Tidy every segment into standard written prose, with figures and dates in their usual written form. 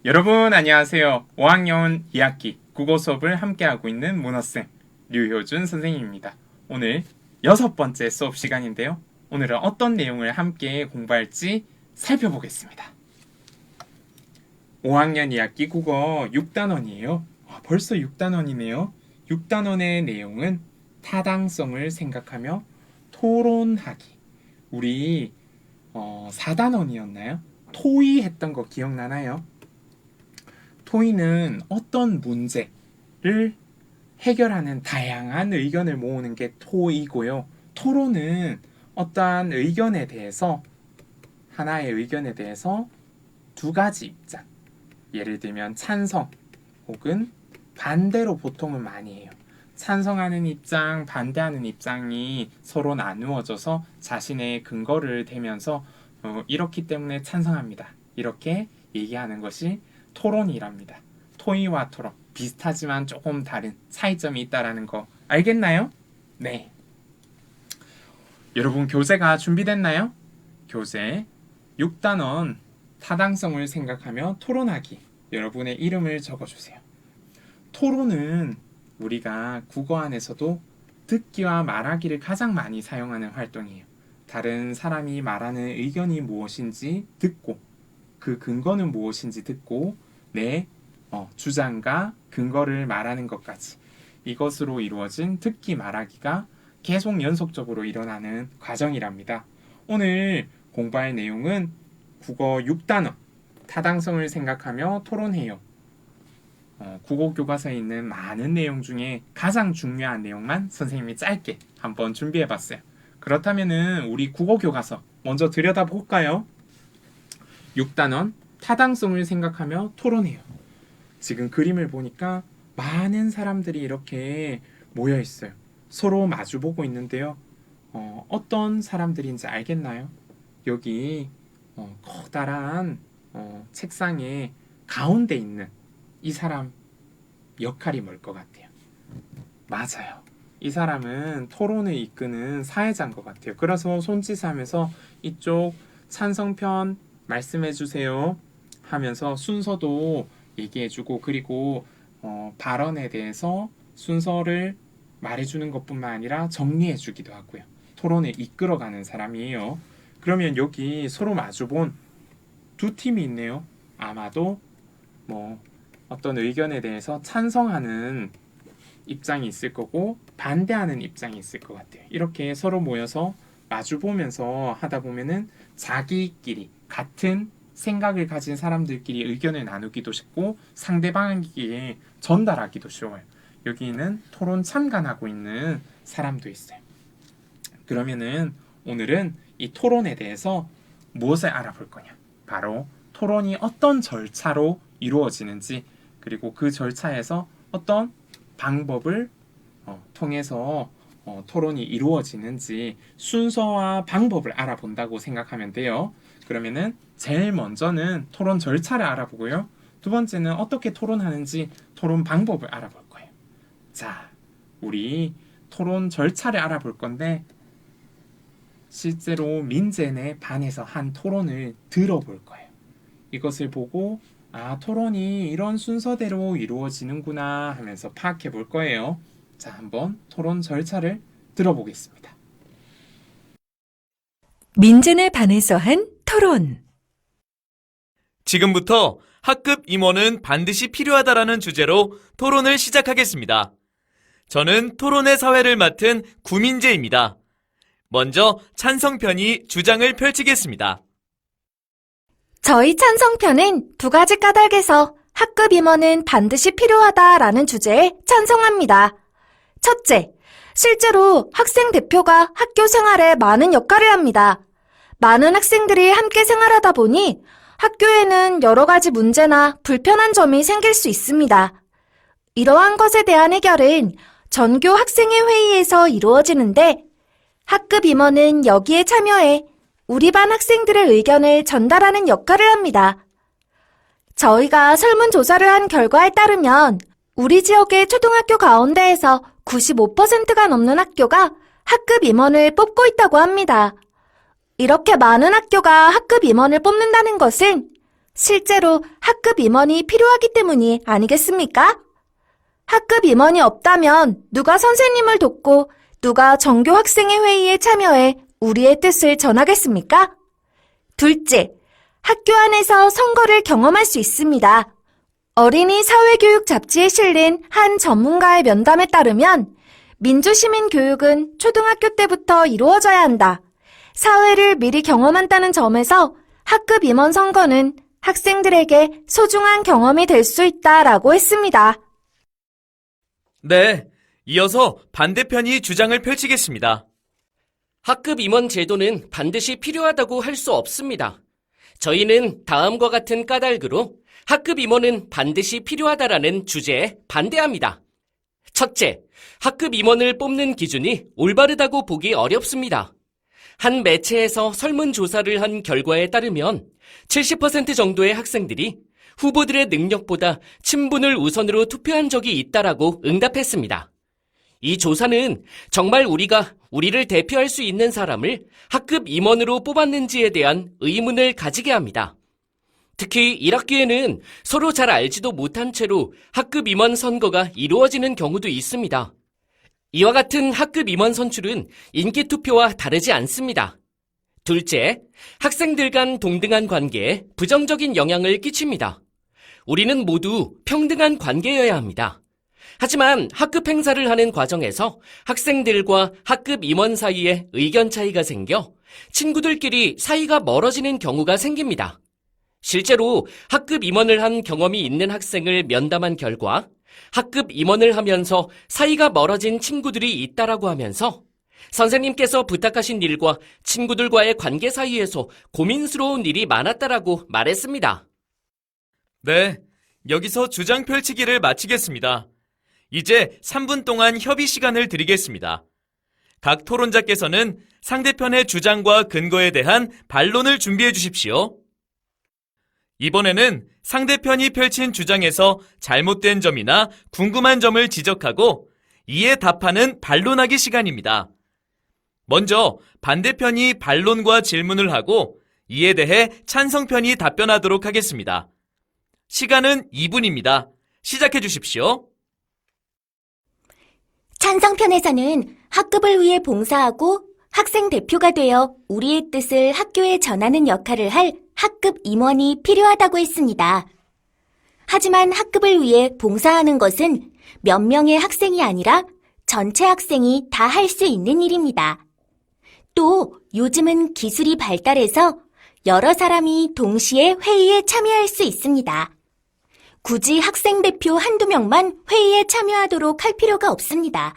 여러분 안녕하세요. 5학년 2학기 국어 수업을 함께하고 있는 문어쌤 류효준 선생님입니다. 오늘 6번째 수업 시간인데요. 오늘은 어떤 내용을 함께 공부할지 살펴보겠습니다. 5학년 2학기 국어 6단원이에요. 벌써 6단원이네요. 6단원의 내용은 타당성을 생각하며 토론하기. 우리 4단원이었나요? 토의 했던 거 기억나나요? 토의는 어떤 문제를 해결하는 다양한 의견을 모으는 게 토의고요. 토론은 어떠한 의견에 대해서 하나의 의견에 대해서 두 가지 입장, 예를 들면 찬성 혹은 반대로 보통은 많이 해요. 찬성하는 입장, 반대하는 입장이 서로 나누어져서 자신의 근거를 대면서 이렇기 때문에 찬성합니다. 이렇게 얘기하는 것이 토론이랍니다. 토의와 토론 비슷하지만 조금 다른 차이점이 있다라는 거 알겠나요? 네. 여러분 교재가 준비됐나요? 교재 6단원 타당성을 생각하며 토론하기. 여러분의 이름을 적어주세요. 토론은 우리가 국어 안에서도 듣기와 말하기를 가장 많이 사용하는 활동이에요. 다른 사람이 말하는 의견이 무엇인지 듣고 그 근거는 무엇인지 듣고 내 주장과 근거를 말하는 것까지 이것으로 이루어진 듣기 말하기가 계속 연속적으로 일어나는 과정이랍니다. 오늘 공부할 내용은 국어 6단원 타당성을 생각하며 토론해요. 국어 교과서에 있는 많은 내용 중에 가장 중요한 내용만 선생님이 짧게 한번 준비해봤어요. 그렇다면 우리 국어 교과서 먼저 들여다볼까요? 6단원 타당성을 생각하며 토론해요. 지금 그림을 보니까 많은 사람들이 이렇게 모여 있어요. 서로 마주보고 있는데요. 어떤 사람들인지 알겠나요? 여기 커다란 책상의 가운데 있는 이 사람 역할이 뭘 것 같아요? 맞아요. 이 사람은 토론을 이끄는 사회자인 것 같아요. 그래서 손짓하면서 이쪽 찬성편 말씀해 주세요 하면서 순서도 얘기해주고 그리고 발언에 대해서 순서를 말해주는 것뿐만 아니라 정리해주기도 하고요. 토론을 이끌어가는 사람이에요. 그러면 여기 서로 마주본 두 팀이 있네요. 아마도 어떤 의견에 대해서 찬성하는 입장이 있을 거고 반대하는 입장이 있을 것 같아요. 이렇게 서로 모여서 마주보면서 하다 보면은 자기끼리 같은 생각을 가진 사람들끼리 의견을 나누기도 쉽고 상대방에게 전달하기도 쉬워요. 여기는 토론 참관하고 있는 사람도 있어요. 그러면은 오늘은 이 토론에 대해서 무엇을 알아볼 거냐? 바로 토론이 어떤 절차로 이루어지는지 그리고 그 절차에서 어떤 방법을 통해서 토론이 이루어지는지 순서와 방법을 알아본다고 생각하면 돼요. 그러면은 제일 먼저는 토론 절차를 알아보고요. 두 번째는 어떻게 토론하는지 토론 방법을 알아볼 거예요. 자, 우리 토론 절차를 알아볼 건데 실제로 민재네 반에서 한 토론을 들어볼 거예요. 이것을 보고 토론이 이런 순서대로 이루어지는구나 하면서 파악해 볼 거예요. 자, 한번 토론 절차를 들어보겠습니다. 민재네 반에서 한 토론. 지금부터 학급 임원은 반드시 필요하다라는 주제로 토론을 시작하겠습니다. 저는 토론의 사회를 맡은 구민재입니다. 먼저 찬성편이 주장을 펼치겠습니다. 저희 찬성편은 두 가지 까닭에서 학급 임원은 반드시 필요하다라는 주제에 찬성합니다. 첫째, 실제로 학생 대표가 학교 생활에 많은 역할을 합니다. 많은 학생들이 함께 생활하다 보니 학교에는 여러 가지 문제나 불편한 점이 생길 수 있습니다. 이러한 것에 대한 해결은 전교 학생회 회의에서 이루어지는데 학급 임원은 여기에 참여해 우리 반 학생들의 의견을 전달하는 역할을 합니다. 저희가 설문조사를 한 결과에 따르면 우리 지역의 초등학교 가운데에서 95%가 넘는 학교가 학급 임원을 뽑고 있다고 합니다. 이렇게 많은 학교가 학급 임원을 뽑는다는 것은 실제로 학급 임원이 필요하기 때문이 아니겠습니까? 학급 임원이 없다면 누가 선생님을 돕고 누가 전교 학생회 회의에 참여해 우리의 뜻을 전하겠습니까? 둘째, 학교 안에서 선거를 경험할 수 있습니다. 어린이 사회교육 잡지에 실린 한 전문가의 면담에 따르면 민주시민 교육은 초등학교 때부터 이루어져야 한다. 사회를 미리 경험한다는 점에서 학급 임원 선거는 학생들에게 소중한 경험이 될 수 있다라고 했습니다. 네, 이어서 반대편이 주장을 펼치겠습니다. 학급 임원 제도는 반드시 필요하다고 할 수 없습니다. 저희는 다음과 같은 까닭으로 학급 임원은 반드시 필요하다라는 주제에 반대합니다. 첫째, 학급 임원을 뽑는 기준이 올바르다고 보기 어렵습니다. 한 매체에서 설문조사를 한 결과에 따르면 70% 정도의 학생들이 후보들의 능력보다 친분을 우선으로 투표한 적이 있다라고 응답했습니다. 이 조사는 정말 우리가 우리를 대표할 수 있는 사람을 학급 임원으로 뽑았는지에 대한 의문을 가지게 합니다. 특히 1학기에는 서로 잘 알지도 못한 채로 학급 임원 선거가 이루어지는 경우도 있습니다. 이와 같은 학급 임원 선출은 인기투표와 다르지 않습니다. 둘째, 학생들 간 동등한 관계에 부정적인 영향을 끼칩니다. 우리는 모두 평등한 관계여야 합니다. 하지만 학급 행사를 하는 과정에서 학생들과 학급 임원 사이에 의견 차이가 생겨 친구들끼리 사이가 멀어지는 경우가 생깁니다. 실제로 학급 임원을 한 경험이 있는 학생을 면담한 결과 학급 임원을 하면서 사이가 멀어진 친구들이 있다라고 하면서 선생님께서 부탁하신 일과 친구들과의 관계 사이에서 고민스러운 일이 많았다라고 말했습니다. 네, 여기서 주장 펼치기를 마치겠습니다. 이제 3분 동안 협의 시간을 드리겠습니다. 각 토론자께서는 상대편의 주장과 근거에 대한 반론을 준비해 주십시오. 이번에는 상대편이 펼친 주장에서 잘못된 점이나 궁금한 점을 지적하고 이에 답하는 반론하기 시간입니다. 먼저 반대편이 반론과 질문을 하고 이에 대해 찬성편이 답변하도록 하겠습니다. 시간은 2분입니다. 시작해 주십시오. 찬성편에서는 학급을 위해 봉사하고 학생 대표가 되어 우리의 뜻을 학교에 전하는 역할을 할 학급 임원이 필요하다고 했습니다. 하지만 학급을 위해 봉사하는 것은 몇 명의 학생이 아니라 전체 학생이 다 할 수 있는 일입니다. 또 요즘은 기술이 발달해서 여러 사람이 동시에 회의에 참여할 수 있습니다. 굳이 학생 대표 한두 명만 회의에 참여하도록 할 필요가 없습니다.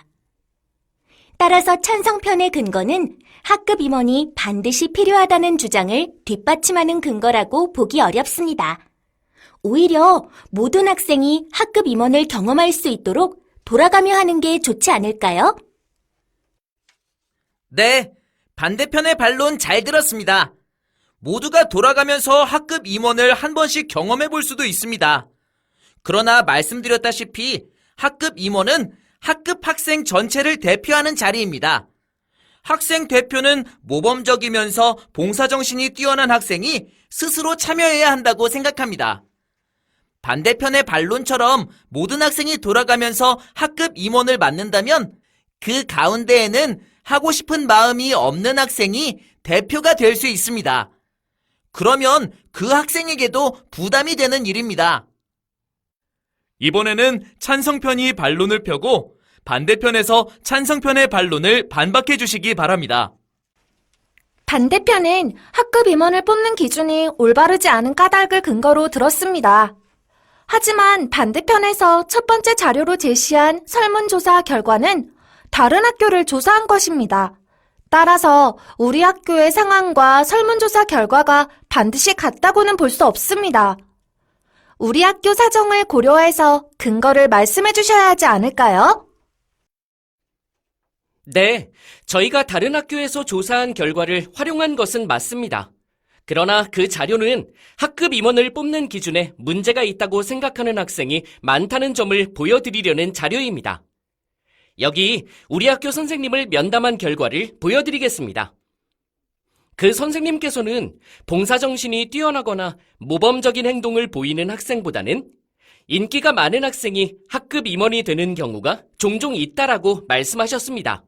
따라서 찬성편의 근거는 학급 임원이 반드시 필요하다는 주장을 뒷받침하는 근거라고 보기 어렵습니다. 오히려 모든 학생이 학급 임원을 경험할 수 있도록 돌아가며 하는 게 좋지 않을까요? 네, 반대편의 반론 잘 들었습니다. 모두가 돌아가면서 학급 임원을 한 번씩 경험해 볼 수도 있습니다. 그러나 말씀드렸다시피 학급 임원은 학급 학생 전체를 대표하는 자리입니다. 학생 대표는 모범적이면서 봉사정신이 뛰어난 학생이 스스로 참여해야 한다고 생각합니다. 반대편의 반론처럼 모든 학생이 돌아가면서 학급 임원을 맡는다면 그 가운데에는 하고 싶은 마음이 없는 학생이 대표가 될 수 있습니다. 그러면 그 학생에게도 부담이 되는 일입니다. 이번에는 찬성편이 반론을 펴고 반대편에서 찬성편의 반론을 반박해 주시기 바랍니다. 반대편은 학급 임원을 뽑는 기준이 올바르지 않은 까닭을 근거로 들었습니다. 하지만 반대편에서 첫 번째 자료로 제시한 설문조사 결과는 다른 학교를 조사한 것입니다. 따라서 우리 학교의 상황과 설문조사 결과가 반드시 같다고는 볼 수 없습니다. 우리 학교 사정을 고려해서 근거를 말씀해 주셔야 하지 않을까요? 네, 저희가 다른 학교에서 조사한 결과를 활용한 것은 맞습니다. 그러나 그 자료는 학급 임원을 뽑는 기준에 문제가 있다고 생각하는 학생이 많다는 점을 보여드리려는 자료입니다. 여기 우리 학교 선생님을 면담한 결과를 보여드리겠습니다. 그 선생님께서는 봉사정신이 뛰어나거나 모범적인 행동을 보이는 학생보다는 인기가 많은 학생이 학급 임원이 되는 경우가 종종 있다라고 말씀하셨습니다.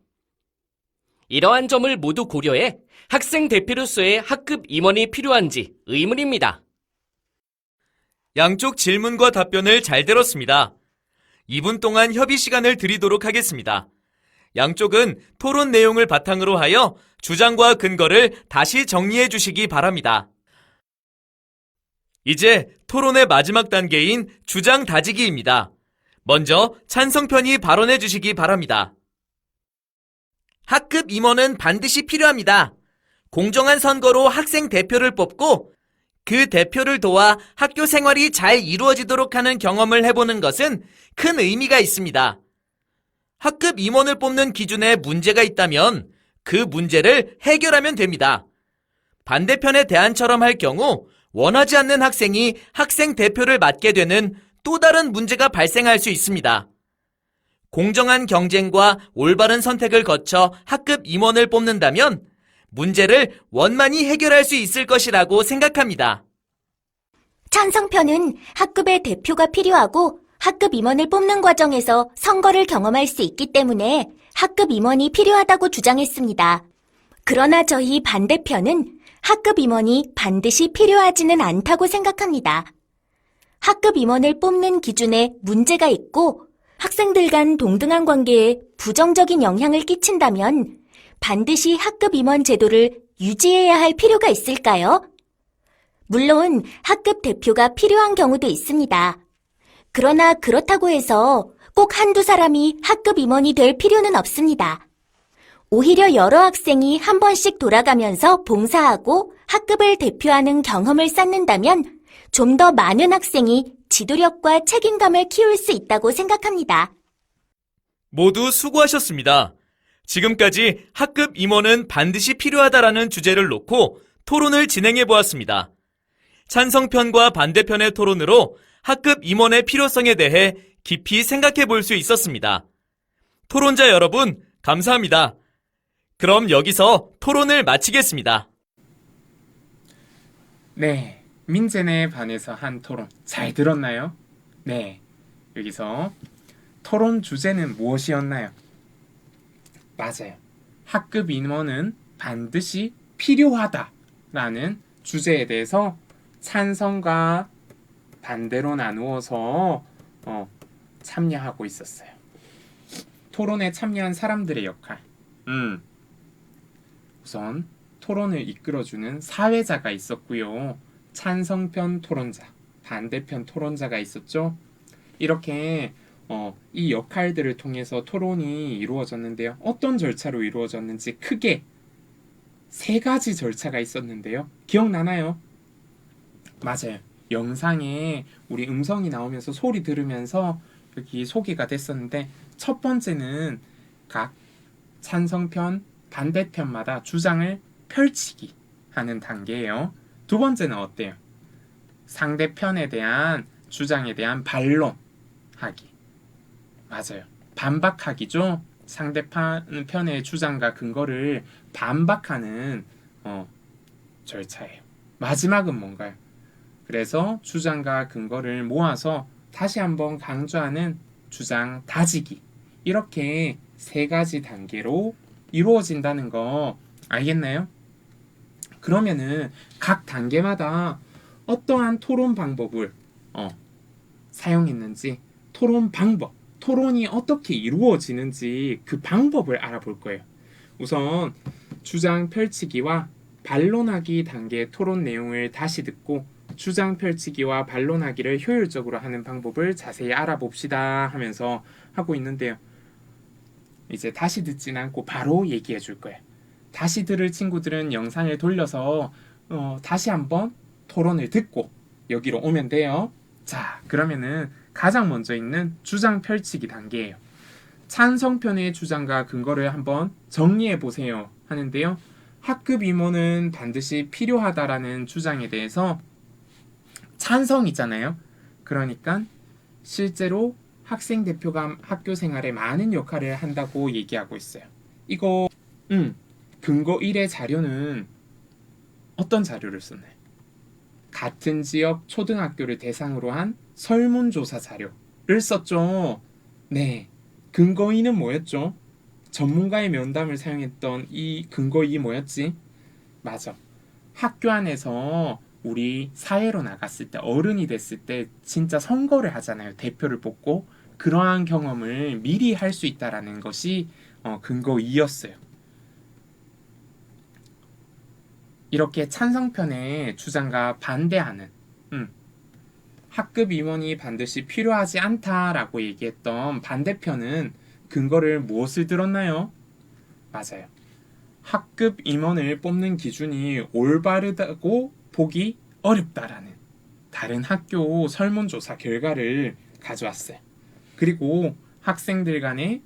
이러한 점을 모두 고려해 학생 대표로서의 학급 임원이 필요한지 의문입니다. 양쪽 질문과 답변을 잘 들었습니다. 2분 동안 협의 시간을 드리도록 하겠습니다. 양쪽은 토론 내용을 바탕으로 하여 주장과 근거를 다시 정리해 주시기 바랍니다. 이제 토론의 마지막 단계인 주장 다지기입니다. 먼저 찬성편이 발언해 주시기 바랍니다. 학급 임원은 반드시 필요합니다. 공정한 선거로 학생 대표를 뽑고 그 대표를 도와 학교 생활이 잘 이루어지도록 하는 경험을 해보는 것은 큰 의미가 있습니다. 학급 임원을 뽑는 기준에 문제가 있다면 그 문제를 해결하면 됩니다. 반대편의 대안처럼 할 경우 원하지 않는 학생이 학생 대표를 맡게 되는 또 다른 문제가 발생할 수 있습니다. 공정한 경쟁과 올바른 선택을 거쳐 학급 임원을 뽑는다면 문제를 원만히 해결할 수 있을 것이라고 생각합니다. 찬성편은 학급의 대표가 필요하고 학급 임원을 뽑는 과정에서 선거를 경험할 수 있기 때문에 학급 임원이 필요하다고 주장했습니다. 그러나 저희 반대편은 학급 임원이 반드시 필요하지는 않다고 생각합니다. 학급 임원을 뽑는 기준에 문제가 있고 학생들 간 동등한 관계에 부정적인 영향을 끼친다면 반드시 학급 임원 제도를 유지해야 할 필요가 있을까요? 물론 학급 대표가 필요한 경우도 있습니다. 그러나 그렇다고 해서 꼭 한두 사람이 학급 임원이 될 필요는 없습니다. 오히려 여러 학생이 한 번씩 돌아가면서 봉사하고 학급을 대표하는 경험을 쌓는다면 좀 더 많은 학생이 지도력과 책임감을 키울 수 있다고 생각합니다. 모두 수고하셨습니다. 지금까지 학급 임원은 반드시 필요하다라는 주제를 놓고 토론을 진행해 보았습니다. 찬성편과 반대편의 토론으로 학급 임원의 필요성에 대해 깊이 생각해 볼 수 있었습니다. 토론자 여러분, 감사합니다. 그럼 여기서 토론을 마치겠습니다. 네, 민재네 반에서 한 토론 잘 들었나요? 네, 여기서 토론 주제는 무엇이었나요? 맞아요. 학급 임원은 반드시 필요하다라는 주제에 대해서 찬성과 반대로 나누어서 참여하고 있었어요. 토론에 참여한 사람들의 역할. 우선 토론을 이끌어주는 사회자가 있었고요. 찬성편 토론자, 반대편 토론자가 있었죠. 이렇게 이 역할들을 통해서 토론이 이루어졌는데요. 어떤 절차로 이루어졌는지 크게 3가지 절차가 있었는데요. 기억나나요? 맞아요. 영상에 우리 음성이 나오면서 소리 들으면서 여기 소개가 됐었는데, 첫 번째는 각 찬성편, 반대편마다 주장을 펼치기 하는 단계예요. 두 번째는 어때요? 상대편에 대한 주장에 대한 반론하기. 맞아요. 반박하기죠. 상대편의 주장과 근거를 반박하는 절차예요. 마지막은 뭔가요? 그래서 주장과 근거를 모아서 다시 한번 강조하는 주장 다지기. 이렇게 3가지 단계로 이루어진다는 거 알겠나요? 그러면은 각 단계마다 어떠한 토론 방법을 사용했는지, 토론 방법, 토론이 어떻게 이루어지는지 그 방법을 알아볼 거예요. 우선 주장 펼치기와 반론하기 단계의 토론 내용을 다시 듣고 주장 펼치기와 반론하기를 효율적으로 하는 방법을 자세히 알아봅시다 하면서 하고 있는데요. 이제 다시 듣진 않고 바로 얘기해 줄 거예요. 다시 들을 친구들은 영상을 돌려서 다시 한번 토론을 듣고 여기로 오면 돼요. 자, 그러면은 가장 먼저 있는 주장 펼치기 단계예요. 찬성편의 주장과 근거를 한번 정리해 보세요 하는데요. 학급 임원은 반드시 필요하다라는 주장에 대해서 찬성이잖아요. 그러니까 실제로 학생 대표가 학교 생활에 많은 역할을 한다고 얘기하고 있어요. 이거 근거 1의 자료는 어떤 자료를 썼나요? 같은 지역 초등학교를 대상으로 한 설문조사 자료를 썼죠. 네. 근거이는 뭐였죠? 전문가의 면담을 사용했던 이 근거이 뭐였지? 맞아. 학교 안에서 우리 사회로 나갔을 때, 어른이 됐을 때 진짜 선거를 하잖아요. 대표를 뽑고. 그러한 경험을 미리 할 수 있다라는 것이 근거이였어요. 이렇게 찬성편의 주장과 반대하는 학급 임원이 반드시 필요하지 않다라고 얘기했던 반대편은 근거를 무엇을 들었나요? 맞아요. 학급 임원을 뽑는 기준이 올바르다고 보기 어렵다라는 다른 학교 설문조사 결과를 가져왔어요. 그리고 학생들 간의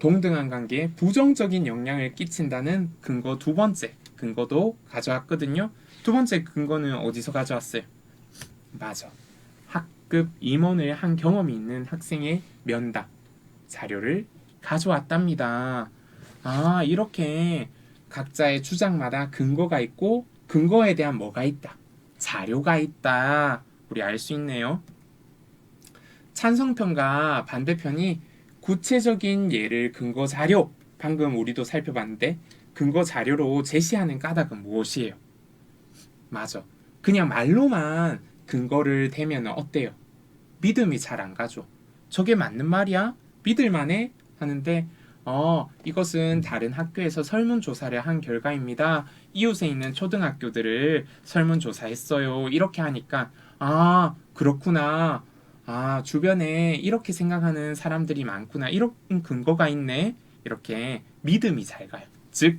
동등한 관계에 부정적인 영향을 끼친다는 근거 두 번째 근거도 가져왔거든요. 두 번째 근거는 어디서 가져왔어요? 맞아. 학급 임원을 한 경험이 있는 학생의 면담 자료를 가져왔답니다. 아, 이렇게 각자의 주장마다 근거가 있고 근거에 대한 뭐가 있다? 자료가 있다. 우리 알 수 있네요. 찬성편과 반대편이 구체적인 예를 근거 자료, 방금 우리도 살펴봤는데 근거 자료로 제시하는 까닭은 무엇이에요? 맞아. 그냥 말로만 근거를 대면 어때요? 믿음이 잘 안 가죠. 저게 맞는 말이야? 믿을만해? 하는데 이것은 다른 학교에서 설문조사를 한 결과입니다. 이웃에 있는 초등학교들을 설문조사했어요. 이렇게 하니까 아, 그렇구나. 아, 주변에 이렇게 생각하는 사람들이 많구나. 이런 근거가 있네. 이렇게 믿음이 잘 가요. 즉,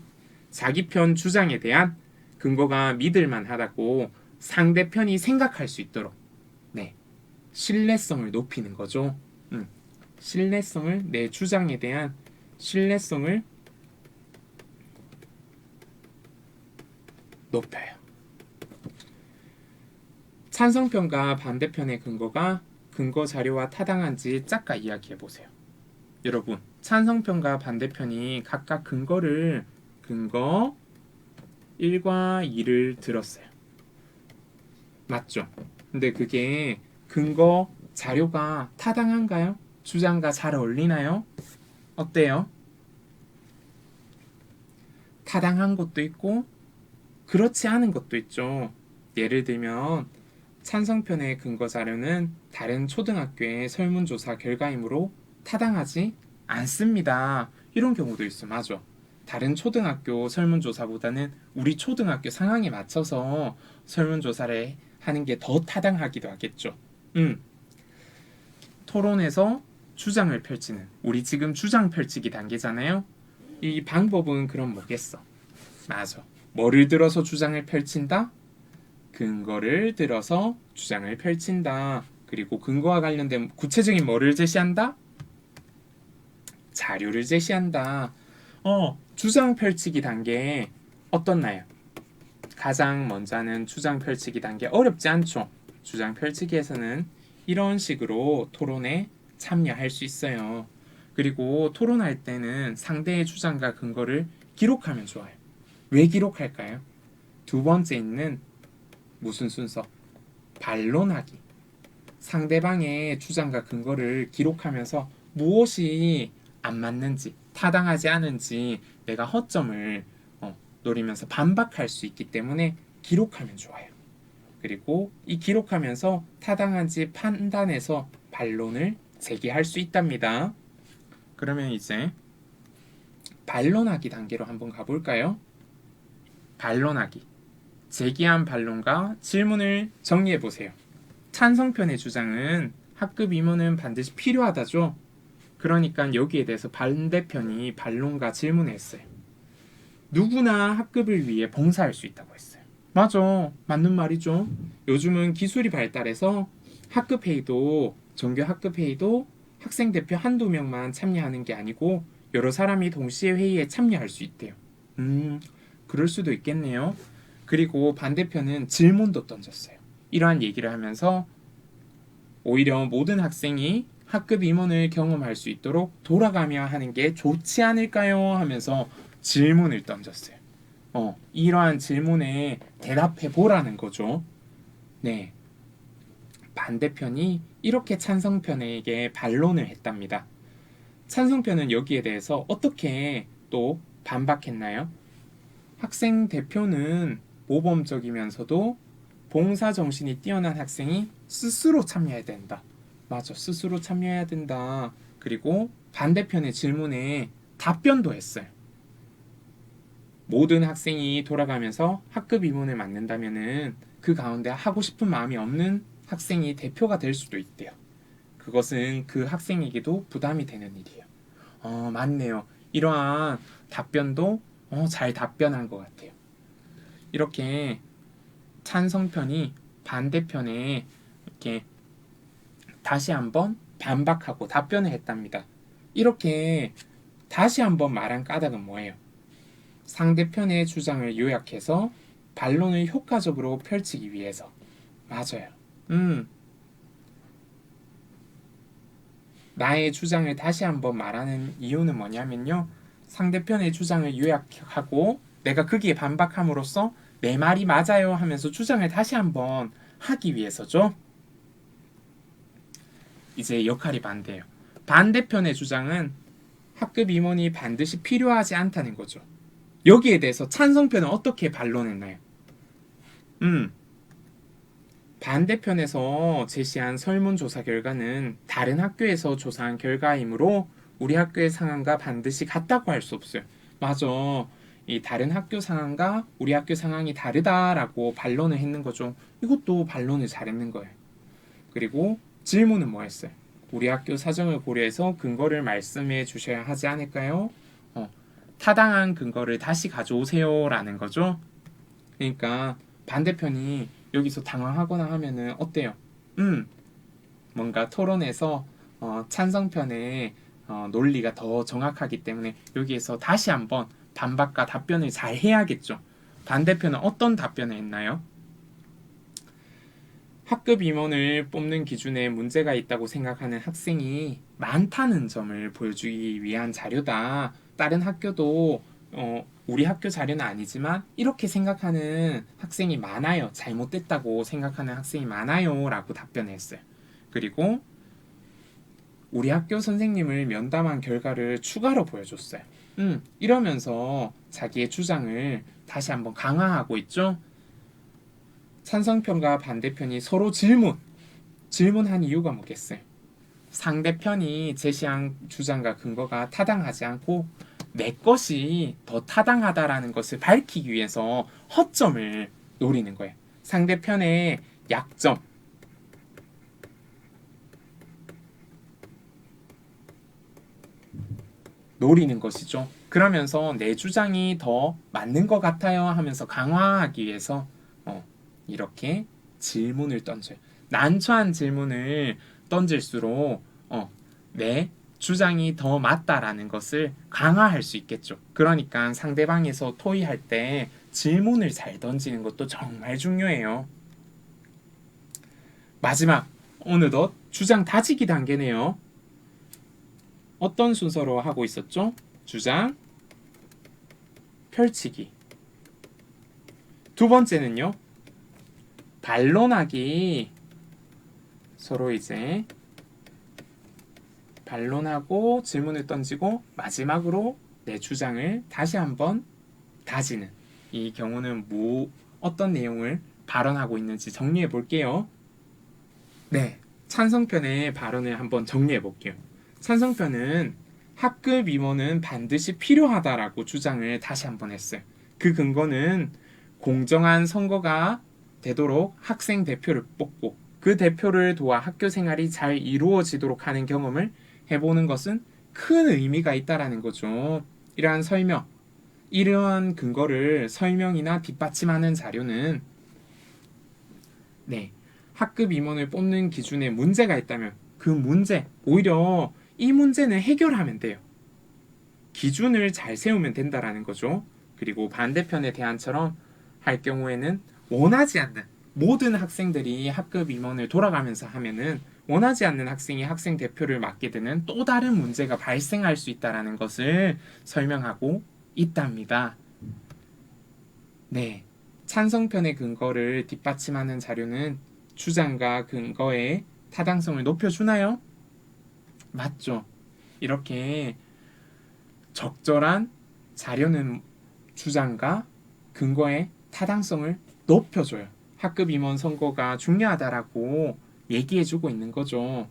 자기 편 주장에 대한 근거가 믿을만하다고 상대편이 생각할 수 있도록 네, 신뢰성을 높이는 거죠. 신뢰성을, 내 주장에 대한 신뢰성을 높여요. 찬성편과 반대편의 근거가 근거 자료와 타당한지 짝까 이야기해 보세요. 여러분, 찬성편과 반대편이 각각 근거 1과 2를 들었어요. 맞죠? 근데 그게 근거 자료가 타당한가요? 주장과 잘 어울리나요? 어때요? 타당한 것도 있고 그렇지 않은 것도 있죠. 예를 들면 찬성편의 근거 자료는 다른 초등학교의 설문조사 결과이므로 타당하지 않습니다. 이런 경우도 있어. 맞아. 다른 초등학교 설문조사보다는 우리 초등학교 상황에 맞춰서 설문조사를 하는 게 더 타당하기도 하겠죠. 토론에서 주장을 펼치는, 우리 지금 주장 펼치기 단계잖아요. 이 방법은 그럼 뭐겠어? 맞아. 뭐를 들어서 주장을 펼친다? 근거를 들어서 주장을 펼친다. 그리고 근거와 관련된 구체적인 뭐를 제시한다? 자료를 제시한다. 주장 펼치기 단계 어떻나요? 가장 먼저 하는 주장 펼치기 단계 어렵지 않죠? 주장 펼치기에서는 이런 식으로 토론에 참여할 수 있어요. 그리고 토론할 때는 상대의 주장과 근거를 기록하면 좋아요. 왜 기록할까요? 두 번째 있는 무슨 순서? 반론하기. 상대방의 주장과 근거를 기록하면서 무엇이 안 맞는지, 타당하지 않은지 내가 허점을 노리면서 반박할 수 있기 때문에 기록하면 좋아요. 그리고 이 기록하면서 타당한지 판단해서 반론을 제기할 수 있답니다. 그러면 이제 반론하기 단계로 한번 가볼까요? 반론하기. 제기한 반론과 질문을 정리해 보세요. 찬성편의 주장은 학급 임원은 반드시 필요하다죠. 그러니까 여기에 대해서 반대편이 반론과 질문을 했어요. 누구나 학급을 위해 봉사할 수 있다고 했어요. 맞아. 맞는 말이죠. 요즘은 기술이 발달해서 학급회의도, 정규 학급회의도 학생 대표 한두 명만 참여하는 게 아니고 여러 사람이 동시에 회의에 참여할 수 있대요. 그럴 수도 있겠네요. 그리고 반대편은 질문도 던졌어요. 이러한 얘기를 하면서 오히려 모든 학생이 학급 임원을 경험할 수 있도록 돌아가며 하는 게 좋지 않을까요? 하면서 질문을 던졌어요. 이러한 질문에 대답해 보라는 거죠. 네. 반대편이 이렇게 찬성편에게 반론을 했답니다. 찬성편은 여기에 대해서 어떻게 또 반박했나요? 학생 대표는 모범적이면서도 봉사 정신이 뛰어난 학생이 스스로 참여해야 된다. 맞아, 스스로 참여해야 된다. 그리고 반대편의 질문에 답변도 했어요. 모든 학생이 돌아가면서 학급 임원을 맡는다면은 그 가운데 하고 싶은 마음이 없는 학생이 대표가 될 수도 있대요. 그것은 그 학생에게도 부담이 되는 일이에요. 맞네요. 이러한 답변도 잘 답변한 것 같아요. 이렇게 찬성편이 반대편에 이렇게 다시 한번 반박하고 답변을 했답니다. 이렇게 다시 한번 말한 까닭은 뭐예요? 상대편의 주장을 요약해서 반론을 효과적으로 펼치기 위해서. 맞아요. 나의 주장을 다시 한번 말하는 이유는 뭐냐면요. 상대편의 주장을 요약하고 내가 거기에 반박함으로써 내 말이 맞아요 하면서 주장을 다시 한번 하기 위해서죠. 이제 역할이 반대예요. 반대편의 주장은 학급 임원이 반드시 필요하지 않다는 거죠. 여기에 대해서 찬성편은 어떻게 반론했나요? 반대편에서 제시한 설문조사 결과는 다른 학교에서 조사한 결과이므로 우리 학교의 상황과 반드시 같다고 할 수 없어요. 맞아. 이 다른 학교 상황과 우리 학교 상황이 다르다라고 반론을 했는 거죠. 이것도 반론을 잘했는 거예요. 그리고 질문은 뭐 했어요? 우리 학교 사정을 고려해서 근거를 말씀해 주셔야 하지 않을까요? 타당한 근거를 다시 가져오세요 라는 거죠. 그러니까 반대편이 여기서 당황하거나 하면은 어때요? 뭔가 토론에서 찬성편의 논리가 더 정확하기 때문에 여기에서 다시 한번 반박과 답변을 잘 해야겠죠. 반대편은 어떤 답변을 했나요? 학급 임원을 뽑는 기준에 문제가 있다고 생각하는 학생이 많다는 점을 보여주기 위한 자료다. 다른 학교도 우리 학교 자료는 아니지만 이렇게 생각하는 학생이 많아요. 잘못됐다고 생각하는 학생이 많아요. 라고 답변했어요. 그리고 우리 학교 선생님을 면담한 결과를 추가로 보여줬어요. 이러면서 자기의 주장을 다시 한번 강화하고 있죠. 찬성편과 반대편이 서로 질문한 이유가 뭐겠어요? 상대편이 제시한 주장과 근거가 타당하지 않고 내 것이 더 타당하다라는 것을 밝히기 위해서 허점을 노리는 거예요. 상대편의 약점, 노리는 것이죠. 그러면서 내 주장이 더 맞는 것 같아요 하면서 강화하기 위해서 이렇게 질문을 던져요. 난처한 질문을 던질수록 내 주장이 더 맞다라는 것을 강화할 수 있겠죠. 그러니까 상대방에서 토의할 때 질문을 잘 던지는 것도 정말 중요해요. 마지막, 어느덧 주장 다지기 단계네요. 어떤 순서로 하고 있었죠? 주장, 펼치기. 두 번째는요, 반론하기. 서로 이제 반론하고 질문을 던지고 마지막으로 내 주장을 다시 한번 다지는, 이 경우는 어떤 내용을 발언하고 있는지 정리해 볼게요. 네, 찬성편의 발언을 한번 정리해 볼게요. 찬성편은 학급 임원은 반드시 필요하다라고 주장을 다시 한번 했어요. 그 근거는 공정한 선거가 되도록 학생 대표를 뽑고 그 대표를 도와 학교 생활이 잘 이루어지도록 하는 경험을 해보는 것은 큰 의미가 있다라는 거죠. 이러한 근거를 설명이나 뒷받침하는 자료는 학급 임원을 뽑는 기준에 문제가 있다면 그 문제, 오히려 이 문제는 해결하면 돼요. 기준을 잘 세우면 된다라는 거죠. 그리고 반대편의 대안처럼 할 경우에는 원하지 않는 모든 학생들이 학급 임원을 돌아가면서 하면은 원하지 않는 학생이 학생 대표를 맡게 되는 또 다른 문제가 발생할 수 있다는 것을 설명하고 있답니다. 네, 찬성편의 근거를 뒷받침하는 자료는 주장과 근거의 타당성을 높여주나요? 맞죠. 이렇게 적절한 자료는 주장과 근거의 타당성을 높여줘요. 학급 임원 선고가 중요하다라고 얘기해주고 있는 거죠.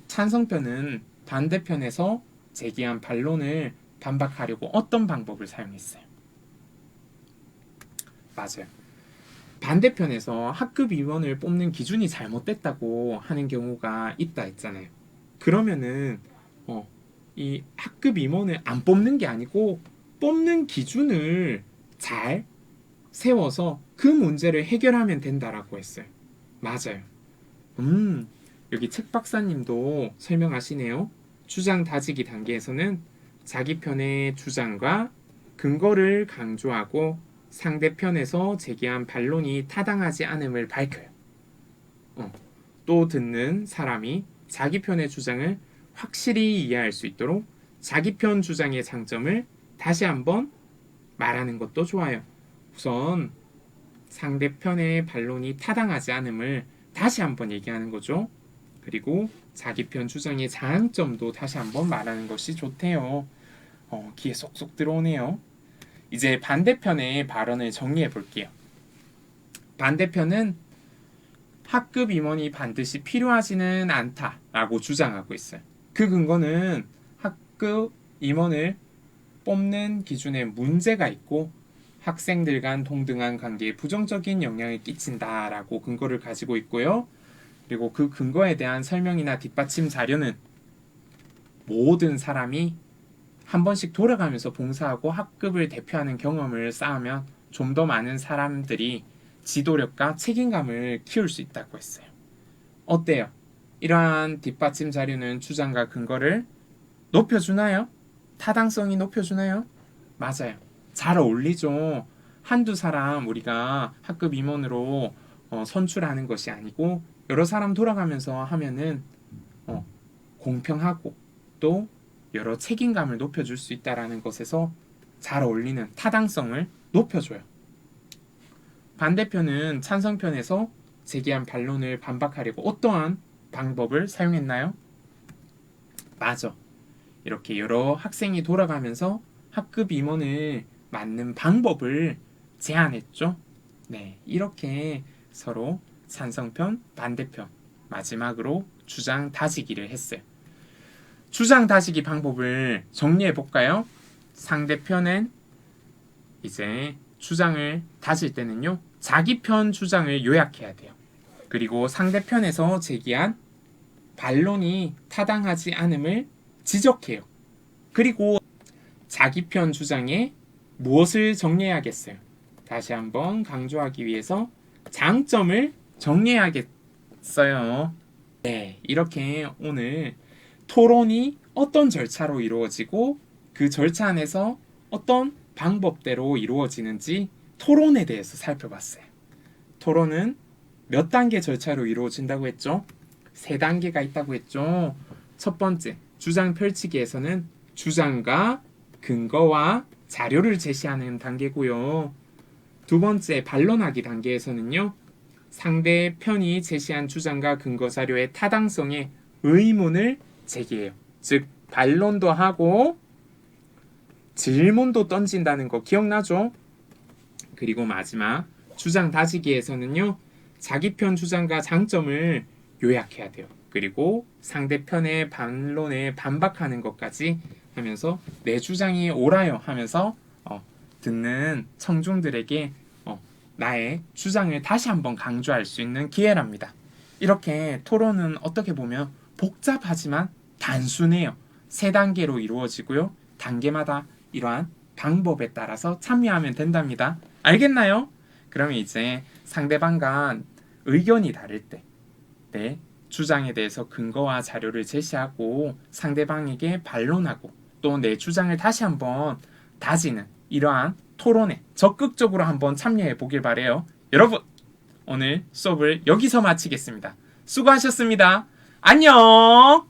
찬성편은 반대편에서 제기한 반론을 반박하려고 어떤 방법을 사용했어요? 맞아요. 반대편에서 학급 임원을 뽑는 기준이 잘못됐다고 하는 경우가 있다 했잖아요. 그러면은 이 학급 임원을 안 뽑는 게 아니고 뽑는 기준을 잘 세워서 그 문제를 해결하면 된다라고 했어요. 맞아요. 여기 책 박사님도 설명하시네요. 주장 다지기 단계에서는 자기 편의 주장과 근거를 강조하고 상대편에서 제기한 반론이 타당하지 않음을 밝혀요. 또 듣는 사람이 자기 편의 주장을 확실히 이해할 수 있도록 자기 편 주장의 장점을 다시 한번 말하는 것도 좋아요. 우선 상대편의 반론이 타당하지 않음을 다시 한번 얘기하는 거죠. 그리고 자기 편 주장의 장점도 다시 한번 말하는 것이 좋대요. 귀에 쏙쏙 들어오네요. 이제 반대편의 발언을 정리해 볼게요. 반대편은 학급 임원이 반드시 필요하지는 않다라고 주장하고 있어요. 그 근거는 학급 임원을 뽑는 기준에 문제가 있고 학생들 간 동등한 관계에 부정적인 영향을 끼친다라고 근거를 가지고 있고요. 그리고 그 근거에 대한 설명이나 뒷받침 자료는 모든 사람이 한 번씩 돌아가면서 봉사하고 학급을 대표하는 경험을 쌓으면 좀 더 많은 사람들이 지도력과 책임감을 키울 수 있다고 했어요. 어때요? 이러한 뒷받침 자료는 주장과 근거를 높여주나요? 타당성이 높여주나요? 맞아요. 잘 어울리죠. 한두 사람 우리가 학급 임원으로 선출하는 것이 아니고 여러 사람 돌아가면서 하면은 공평하고 또 여러 책임감을 높여줄 수 있다는 것에서 잘 어울리는 타당성을 높여줘요. 반대편은 찬성편에서 제기한 반론을 반박하려고 어떠한 방법을 사용했나요? 맞아. 이렇게 여러 학생이 돌아가면서 학급 임원을 맞는 방법을 제안했죠. 네, 이렇게 서로 찬성편, 반대편, 마지막으로 주장 다지기를 했어요. 주장 다지기 방법을 정리해 볼까요? 상대편은 이제 주장을 다질 때는요, 자기 편 주장을 요약해야 돼요. 그리고 상대편에서 제기한 반론이 타당하지 않음을 지적해요. 그리고 자기 편 주장에 무엇을 정리해야겠어요? 다시 한번 강조하기 위해서 장점을 정리해야겠어요. 네, 이렇게 오늘 토론이 어떤 절차로 이루어지고 그 절차 안에서 어떤 방법대로 이루어지는지 토론에 대해서 살펴봤어요. 토론은 몇 단계 절차로 이루어진다고 했죠? 3단계가 있다고 했죠? 첫 번째, 주장 펼치기에서는 주장과 근거와 자료를 제시하는 단계고요. 두 번째, 반론하기 단계에서는요, 상대편이 제시한 주장과 근거 자료의 타당성에 의문을 제기해요. 즉, 반론도 하고 질문도 던진다는 거 기억나죠? 그리고 마지막, 주장 다지기에서는요, 자기 편 주장과 장점을 요약해야 돼요. 그리고 상대편의 반론에 반박하는 것까지 하면서 내 주장이 옳아요 하면서 듣는 청중들에게 나의 주장을 다시 한번 강조할 수 있는 기회랍니다. 이렇게 토론은 어떻게 보면 복잡하지만 단순해요. 3단계로 이루어지고요. 단계마다 이러한 방법에 따라서 참여하면 된답니다. 알겠나요? 그러면 이제 상대방과 의견이 다를 때 내 주장에 대해서 근거와 자료를 제시하고 상대방에게 반론하고 또 내 주장을 다시 한번 다지는 이러한 토론에 적극적으로 한번 참여해 보길 바래요. 여러분, 오늘 수업을 여기서 마치겠습니다. 수고하셨습니다. 안녕!